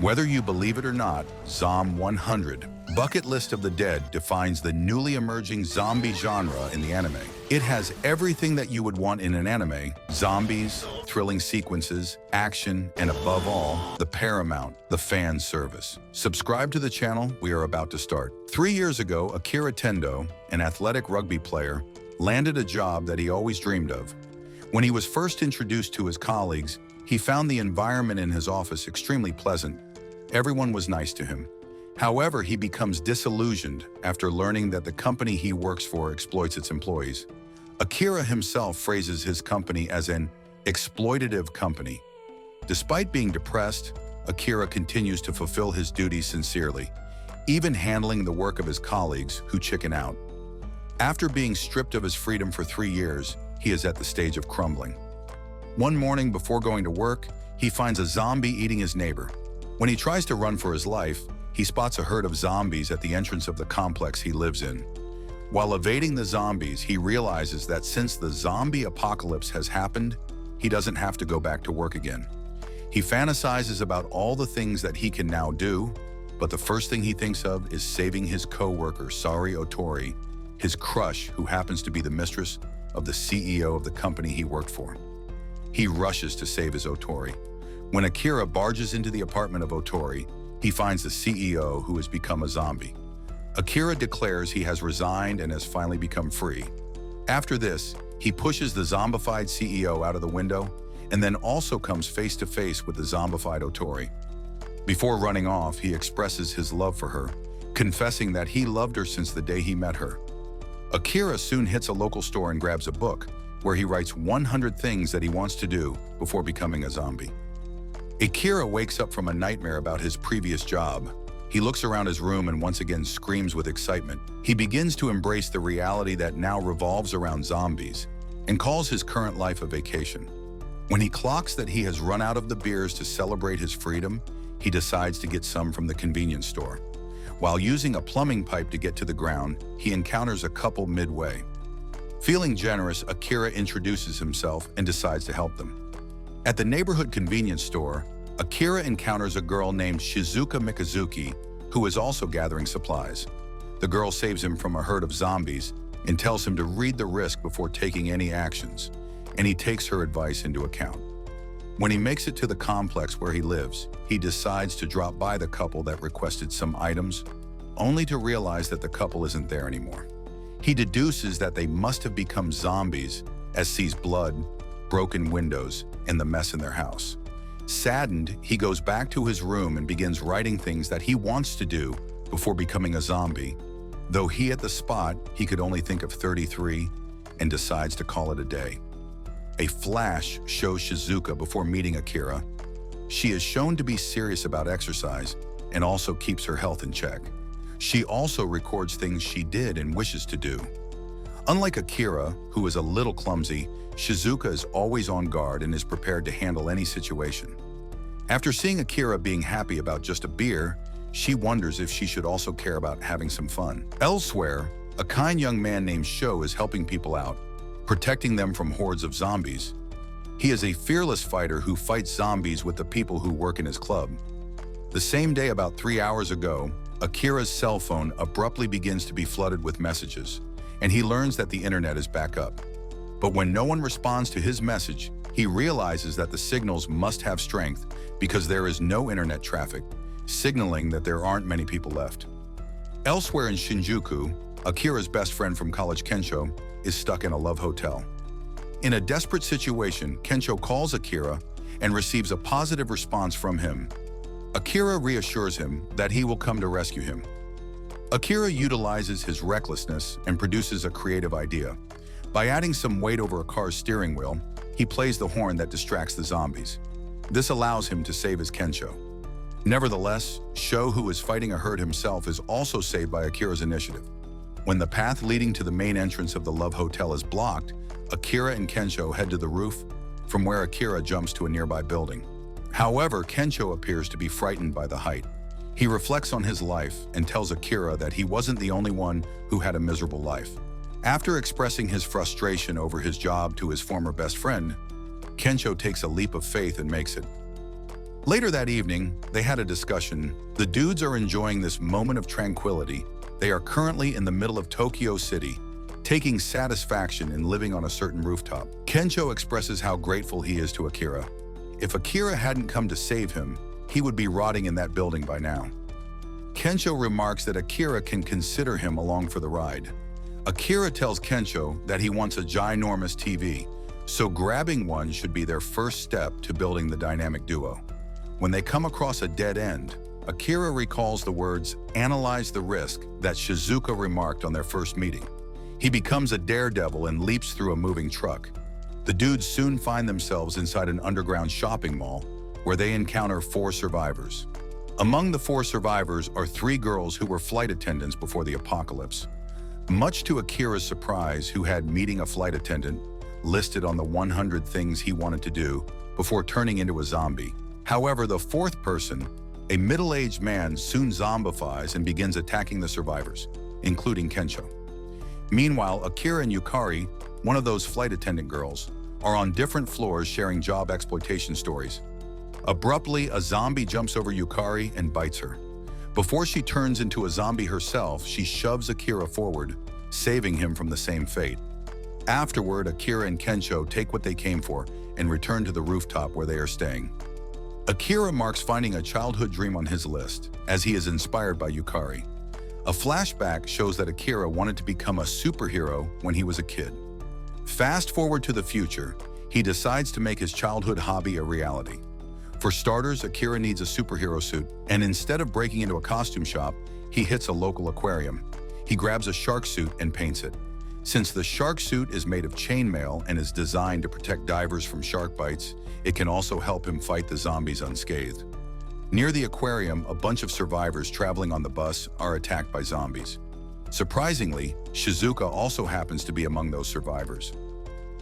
Whether you believe it or not, Zom 100, Bucket List of the Dead, defines the newly emerging zombie genre in the anime. It has everything that you would want in an anime: zombies, thrilling sequences, action, and above all, the paramount, the fan service. Subscribe to the channel, we are about to start. 3 years ago, Akira Tendo, an athletic rugby player, landed a job that he always dreamed of. When he was first introduced to his colleagues, he found the environment in his office extremely pleasant. Everyone was nice to him. However, he becomes disillusioned after learning that the company he works for exploits its employees. Akira himself phrases his company as an exploitative company. Despite being depressed, Akira continues to fulfill his duties sincerely, even handling the work of his colleagues who chicken out. After being stripped of his freedom for 3 years, he is at the stage of crumbling. One morning before going to work, he finds a zombie eating his neighbor. When he tries to run for his life, he spots a herd of zombies at the entrance of the complex he lives in. While evading the zombies, he realizes that since the zombie apocalypse has happened, he doesn't have to go back to work again. He fantasizes about all the things that he can now do, but the first thing he thinks of is saving his co-worker, Sari Otori, his crush, who happens to be the mistress of the CEO of the company he worked for. He rushes to save his Otori. When Akira barges into the apartment of Otori, he finds the CEO, who has become a zombie. Akira declares he has resigned and has finally become free. After this, he pushes the zombified CEO out of the window and then also comes face to face with the zombified Otori. Before running off, he expresses his love for her, confessing that he loved her since the day he met her. Akira soon hits a local store and grabs a book where he writes 100 things that he wants to do before becoming a zombie. Akira wakes up from a nightmare about his previous job. He looks around his room and once again screams with excitement. He begins to embrace the reality that now revolves around zombies and calls his current life a vacation. When he clocks that he has run out of the beers to celebrate his freedom, he decides to get some from the convenience store. While using a plumbing pipe to get to the ground, he encounters a couple midway. Feeling generous, Akira introduces himself and decides to help them. At the neighborhood convenience store, Akira encounters a girl named Shizuka Mikazuki, who is also gathering supplies. The girl saves him from a herd of zombies and tells him to read the risk before taking any actions, and he takes her advice into account. When he makes it to the complex where he lives, he decides to drop by the couple that requested some items, only to realize that the couple isn't there anymore. He deduces that they must have become zombies as sees blood, broken windows, and the mess in their house. Saddened, he goes back to his room and begins writing things that he wants to do before becoming a zombie. Though he at the spot, he could only think of 33 and decides to call it a day. A flash shows Shizuka before meeting Akira. She is shown to be serious about exercise and also keeps her health in check. She also records things she did and wishes to do. Unlike Akira, who is a little clumsy, Shizuka is always on guard and is prepared to handle any situation. After seeing Akira being happy about just a beer, she wonders if she should also care about having some fun. Elsewhere, a kind young man named Sho is helping people out, protecting them from hordes of zombies. He is a fearless fighter who fights zombies with the people who work in his club. The same day, about 3 hours ago, Akira's cell phone abruptly begins to be flooded with messages, and he learns that the internet is back up. But when no one responds to his message, he realizes that the signals must have strength because there is no internet traffic, signaling that there aren't many people left. Elsewhere in Shinjuku, Akira's best friend from college, Kensho, is stuck in a love hotel. In a desperate situation, Kensho calls Akira and receives a positive response from him. Akira reassures him that he will come to rescue him. Akira utilizes his recklessness and produces a creative idea. By adding some weight over a car's steering wheel, he plays the horn that distracts the zombies. This allows him to save his Kensho. Nevertheless, Sho, who is fighting a herd himself, is also saved by Akira's initiative. When the path leading to the main entrance of the Love Hotel is blocked, Akira and Kensho head to the roof, from where Akira jumps to a nearby building. However, Kensho appears to be frightened by the height. He reflects on his life and tells Akira that he wasn't the only one who had a miserable life. After expressing his frustration over his job to his former best friend, Kensho takes a leap of faith and makes it. Later that evening, they had a discussion. The dudes are enjoying this moment of tranquility. They are currently in the middle of Tokyo City, taking satisfaction in living on a certain rooftop. Kensho expresses how grateful he is to Akira. If Akira hadn't come to save him, he would be rotting in that building by now. Kensho remarks that Akira can consider him along for the ride. Akira tells Kensho that he wants a ginormous TV, so grabbing one should be their first step to building the dynamic duo. When they come across a dead end, Akira recalls the words, "Analyze the risk," that Shizuka remarked on their first meeting. He becomes a daredevil and leaps through a moving truck. The dudes soon find themselves inside an underground shopping mall where they encounter 4 survivors. Among the 4 survivors are 3 girls who were flight attendants before the apocalypse. Much to Akira's surprise, who had meeting a flight attendant listed on the 100 things he wanted to do before turning into a zombie. However, the 4th person, a middle-aged man, soon zombifies and begins attacking the survivors, including Kensho. Meanwhile, Akira and Yukari, one of those flight attendant girls, are on different floors sharing job exploitation stories. Abruptly, a zombie jumps over Yukari and bites her. Before she turns into a zombie herself, she shoves Akira forward, saving him from the same fate. Afterward, Akira and Kensho take what they came for and return to the rooftop where they are staying. Akira marks finding a childhood dream on his list, as he is inspired by Yukari. A flashback shows that Akira wanted to become a superhero when he was a kid. Fast forward to the future, he decides to make his childhood hobby a reality. For starters, Akira needs a superhero suit, and instead of breaking into a costume shop, he hits a local aquarium. He grabs a shark suit and paints it. Since the shark suit is made of chainmail and is designed to protect divers from shark bites, it can also help him fight the zombies unscathed. Near the aquarium, a bunch of survivors traveling on the bus are attacked by zombies. Surprisingly, Shizuka also happens to be among those survivors.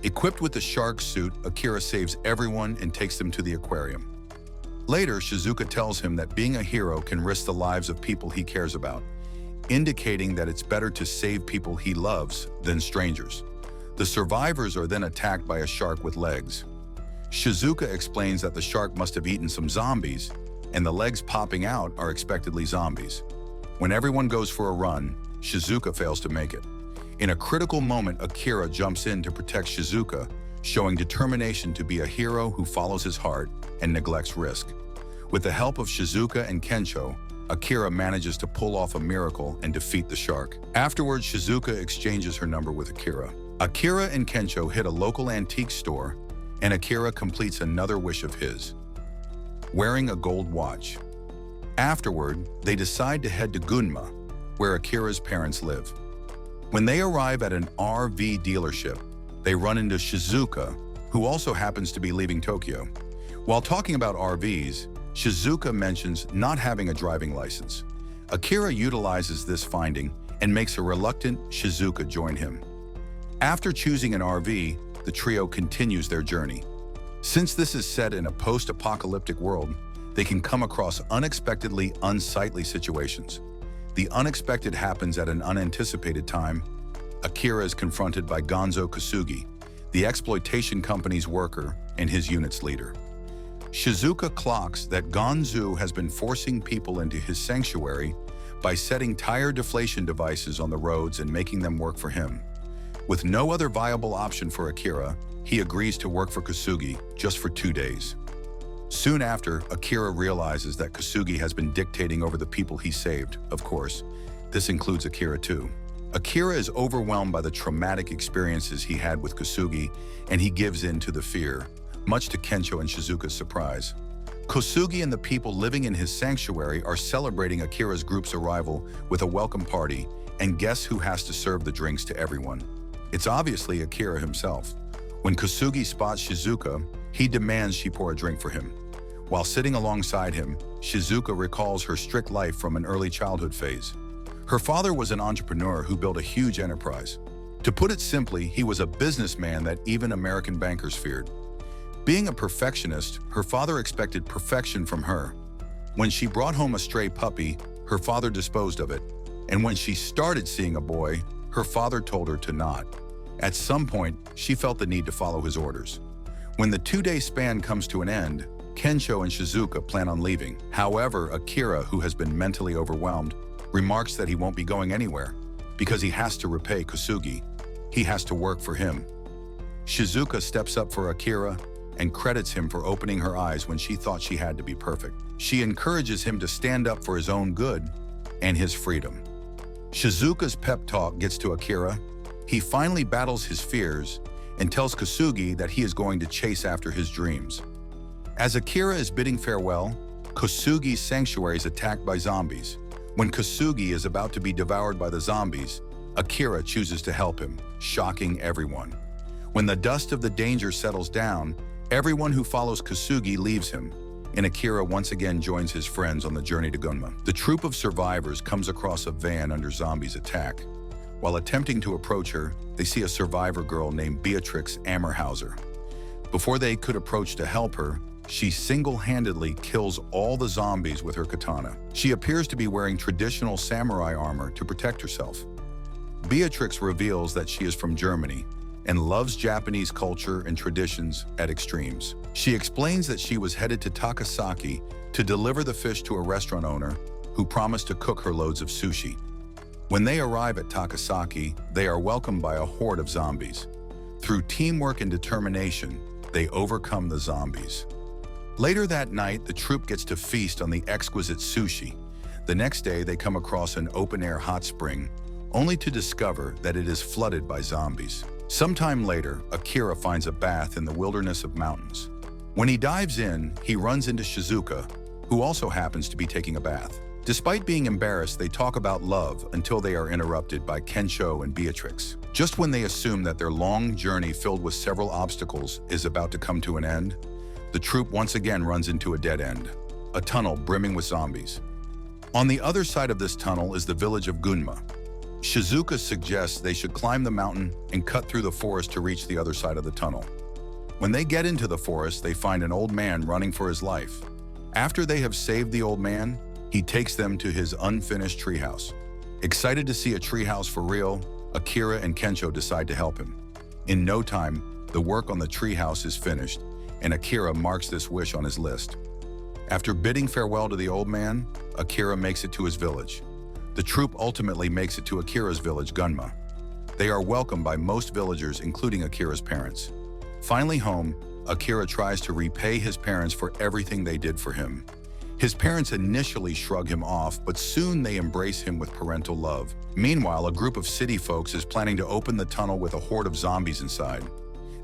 Equipped with the shark suit, Akira saves everyone and takes them to the aquarium. Later, Shizuka tells him that being a hero can risk the lives of people he cares about, indicating that it's better to save people he loves than strangers. The survivors are then attacked by a shark with legs. Shizuka explains that the shark must have eaten some zombies, and the legs popping out are expectedly zombies. When everyone goes for a run, Shizuka fails to make it. In a critical moment, Akira jumps in to protect Shizuka, showing determination to be a hero who follows his heart and neglects risk. With the help of Shizuka and Kensho, Akira manages to pull off a miracle and defeat the shark. Afterwards, Shizuka exchanges her number with Akira. Akira and Kensho hit a local antique store, and Akira completes another wish of his, wearing a gold watch. Afterward, they decide to head to Gunma, where Akira's parents live. When they arrive at an RV dealership, they run into Shizuka, who also happens to be leaving Tokyo. While talking about RVs, Shizuka mentions not having a driving license. Akira utilizes this finding and makes a reluctant Shizuka join him. After choosing an RV, the trio continues their journey. Since this is set in a post-apocalyptic world, they can come across unexpectedly unsightly situations. The unexpected happens at an unanticipated time. Akira is confronted by Gonzo Kasugi, the exploitation company's worker and his unit's leader. Shizuka clocks that Gonzo has been forcing people into his sanctuary by setting tire deflation devices on the roads and making them work for him. With no other viable option for Akira, he agrees to work for Kasugi just for 2 days. Soon after, Akira realizes that Kasugi has been dictating over the people he saved. Of course, this includes Akira too. Akira is overwhelmed by the traumatic experiences he had with Kasugi, and he gives in to the fear, much to Kensho and Shizuka's surprise. Kasugi and the people living in his sanctuary are celebrating Akira's group's arrival with a welcome party, and guess who has to serve the drinks to everyone? It's obviously Akira himself. When Kasugi spots Shizuka, he demands she pour a drink for him. While sitting alongside him, Shizuka recalls her strict life from an early childhood phase. Her father was an entrepreneur who built a huge enterprise. To put it simply, he was a businessman that even American bankers feared. Being a perfectionist, her father expected perfection from her. When she brought home a stray puppy, her father disposed of it. And when she started seeing a boy, her father told her to not. At some point, she felt the need to follow his orders. When the 2-day span comes to an end, Kensho and Shizuka plan on leaving. However, Akira, who has been mentally overwhelmed, remarks that he won't be going anywhere because he has to repay Kusugi. He has to work for him. Shizuka steps up for Akira and credits him for opening her eyes when she thought she had to be perfect. She encourages him to stand up for his own good and his freedom. Shizuka's pep talk gets to Akira. He finally battles his fears and tells Kusugi that he is going to chase after his dreams. As Akira is bidding farewell, Kusugi's sanctuary is attacked by zombies. When Kusugi is about to be devoured by the zombies, Akira chooses to help him, shocking everyone. When the dust of the danger settles down, everyone who follows Kusugi leaves him, and Akira once again joins his friends on the journey to Gunma. The troop of survivors comes across a van under zombies' attack. While attempting to approach her, they see a survivor girl named Beatrix Ammerhauser. Before they could approach to help her, she single-handedly kills all the zombies with her katana. She appears to be wearing traditional samurai armor to protect herself. Beatrix reveals that she is from Germany and loves Japanese culture and traditions at extremes. She explains that she was headed to Takasaki to deliver the fish to a restaurant owner who promised to cook her loads of sushi. When they arrive at Takasaki, they are welcomed by a horde of zombies. Through teamwork and determination, they overcome the zombies. Later that night, the troop gets to feast on the exquisite sushi. The next day, they come across an open-air hot spring, only to discover that it is flooded by zombies. Sometime later, Akira finds a bath in the wilderness of mountains. When he dives in, he runs into Shizuka, who also happens to be taking a bath. Despite being embarrassed, they talk about love until they are interrupted by Kensho and Beatrix. Just when they assume that their long journey filled with several obstacles is about to come to an end, the troop once again runs into a dead end, a tunnel brimming with zombies. On the other side of this tunnel is the village of Gunma. Shizuka suggests they should climb the mountain and cut through the forest to reach the other side of the tunnel. When they get into the forest, they find an old man running for his life. After they have saved the old man, he takes them to his unfinished treehouse. Excited to see a treehouse for real, Akira and Kensho decide to help him. In no time, the work on the treehouse is finished, and Akira marks this wish on his list. After bidding farewell to the old man, Akira makes it to his village. The troop ultimately makes it to Akira's village, Gunma. They are welcomed by most villagers, including Akira's parents. Finally home, Akira tries to repay his parents for everything they did for him. His parents initially shrug him off, but soon they embrace him with parental love. Meanwhile, a group of city folks is planning to open the tunnel with a horde of zombies inside.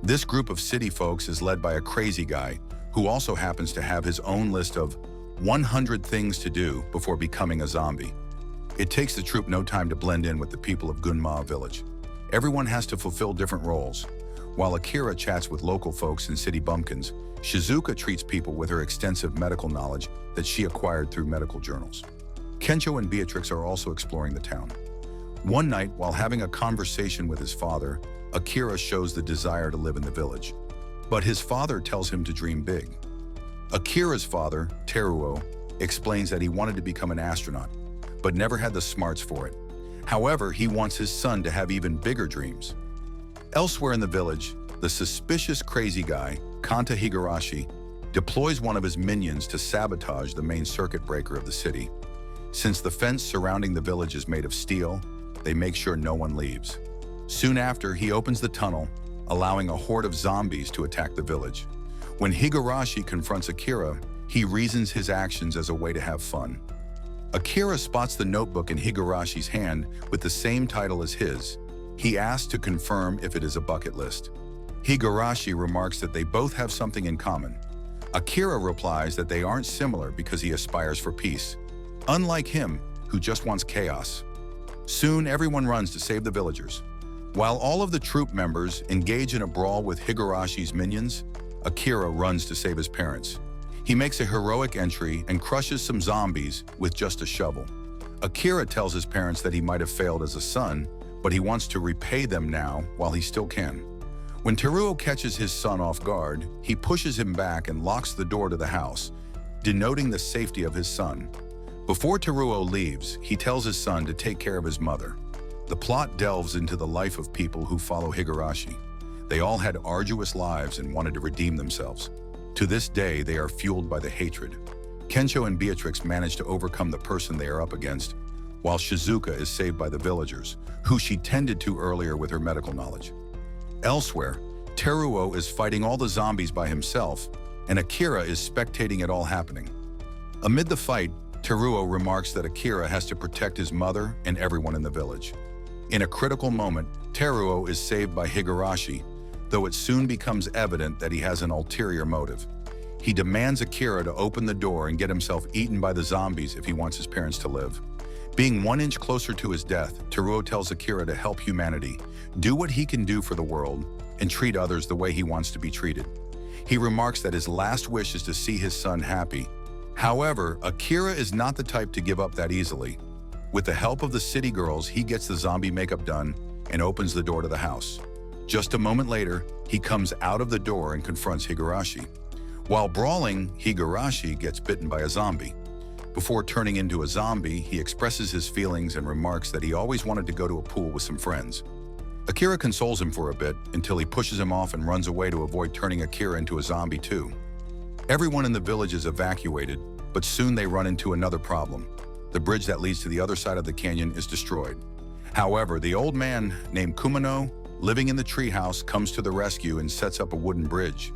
This group of city folks is led by a crazy guy who also happens to have his own list of 100 things to do before becoming a zombie. It takes the troop no time to blend in with the people of Gunma village. Everyone has to fulfill different roles. While Akira chats with local folks and city bumpkins, Shizuka treats people with her extensive medical knowledge that she acquired through medical journals. Kensho and Beatrix are also exploring the town. One night, while having a conversation with his father, Akira shows the desire to live in the village. But his father tells him to dream big. Akira's father, Teruo, explains that he wanted to become an astronaut, but never had the smarts for it. However, he wants his son to have even bigger dreams. Elsewhere in the village, the suspicious crazy guy, Kanta Higurashi, deploys one of his minions to sabotage the main circuit breaker of the city. Since the fence surrounding the village is made of steel, they make sure no one leaves. Soon after, he opens the tunnel, allowing a horde of zombies to attack the village. When Higurashi confronts Akira, he reasons his actions as a way to have fun. Akira spots the notebook in Higurashi's hand with the same title as his. He asks to confirm if it is a bucket list. Higurashi remarks that they both have something in common. Akira replies that they aren't similar because he aspires for peace, unlike him, who just wants chaos. Soon, everyone runs to save the villagers. While all of the troop members engage in a brawl with Higurashi's minions, Akira runs to save his parents. He makes a heroic entry and crushes some zombies with just a shovel. Akira tells his parents that he might have failed as a son, but he wants to repay them now while he still can. When Teruo catches his son off guard, he pushes him back and locks the door to the house, denoting the safety of his son. Before Teruo leaves, he tells his son to take care of his mother. The plot delves into the life of people who follow Higurashi. They all had arduous lives and wanted to redeem themselves. To this day, they are fueled by the hatred. Kensho and Beatrix manage to overcome the person they are up against, while Shizuka is saved by the villagers, who she tended to earlier with her medical knowledge. Elsewhere, Teruo is fighting all the zombies by himself, and Akira is spectating it all happening. Amid the fight, Teruo remarks that Akira has to protect his mother and everyone in the village. In a critical moment, Teruo is saved by Higurashi, though it soon becomes evident that he has an ulterior motive. He demands Akira to open the door and get himself eaten by the zombies if he wants his parents to live. Being 1 inch closer to his death, Teruo tells Akira to help humanity, do what he can do for the world, and treat others the way he wants to be treated. He remarks that his last wish is to see his son happy. However, Akira is not the type to give up that easily. With the help of the city girls, he gets the zombie makeup done and opens the door to the house. Just a moment later, he comes out of the door and confronts Higurashi. While brawling, Higurashi gets bitten by a zombie. Before turning into a zombie, he expresses his feelings and remarks that he always wanted to go to a pool with some friends. Akira consoles him for a bit until he pushes him off and runs away to avoid turning Akira into a zombie too. Everyone in the village is evacuated, but soon they run into another problem. The bridge that leads to the other side of the canyon is destroyed. However, the old man named Kumano, living in the treehouse, comes to the rescue and sets up a wooden bridge.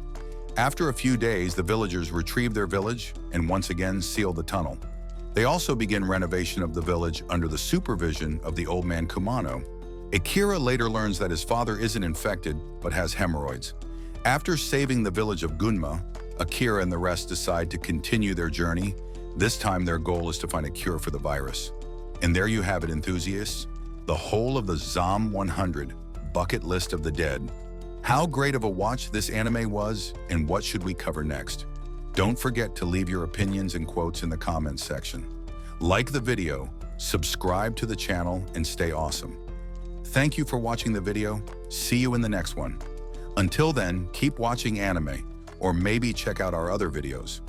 After a few days, the villagers retrieve their village and once again seal the tunnel. They also begin renovation of the village under the supervision of the old man Kumano. Akira later learns that his father isn't infected, but has hemorrhoids. After saving the village of Gunma, Akira and the rest decide to continue their journey. This time their goal is to find a cure for the virus. And there you have it, enthusiasts. The whole of the Zom 100 bucket list of the dead. How great of a watch this anime was, and what should we cover next? Don't forget to leave your opinions and quotes in the comments section. Like the video, subscribe to the channel, and stay awesome. Thank you for watching the video. See you in the next one. Until then, keep watching anime, or maybe check out our other videos.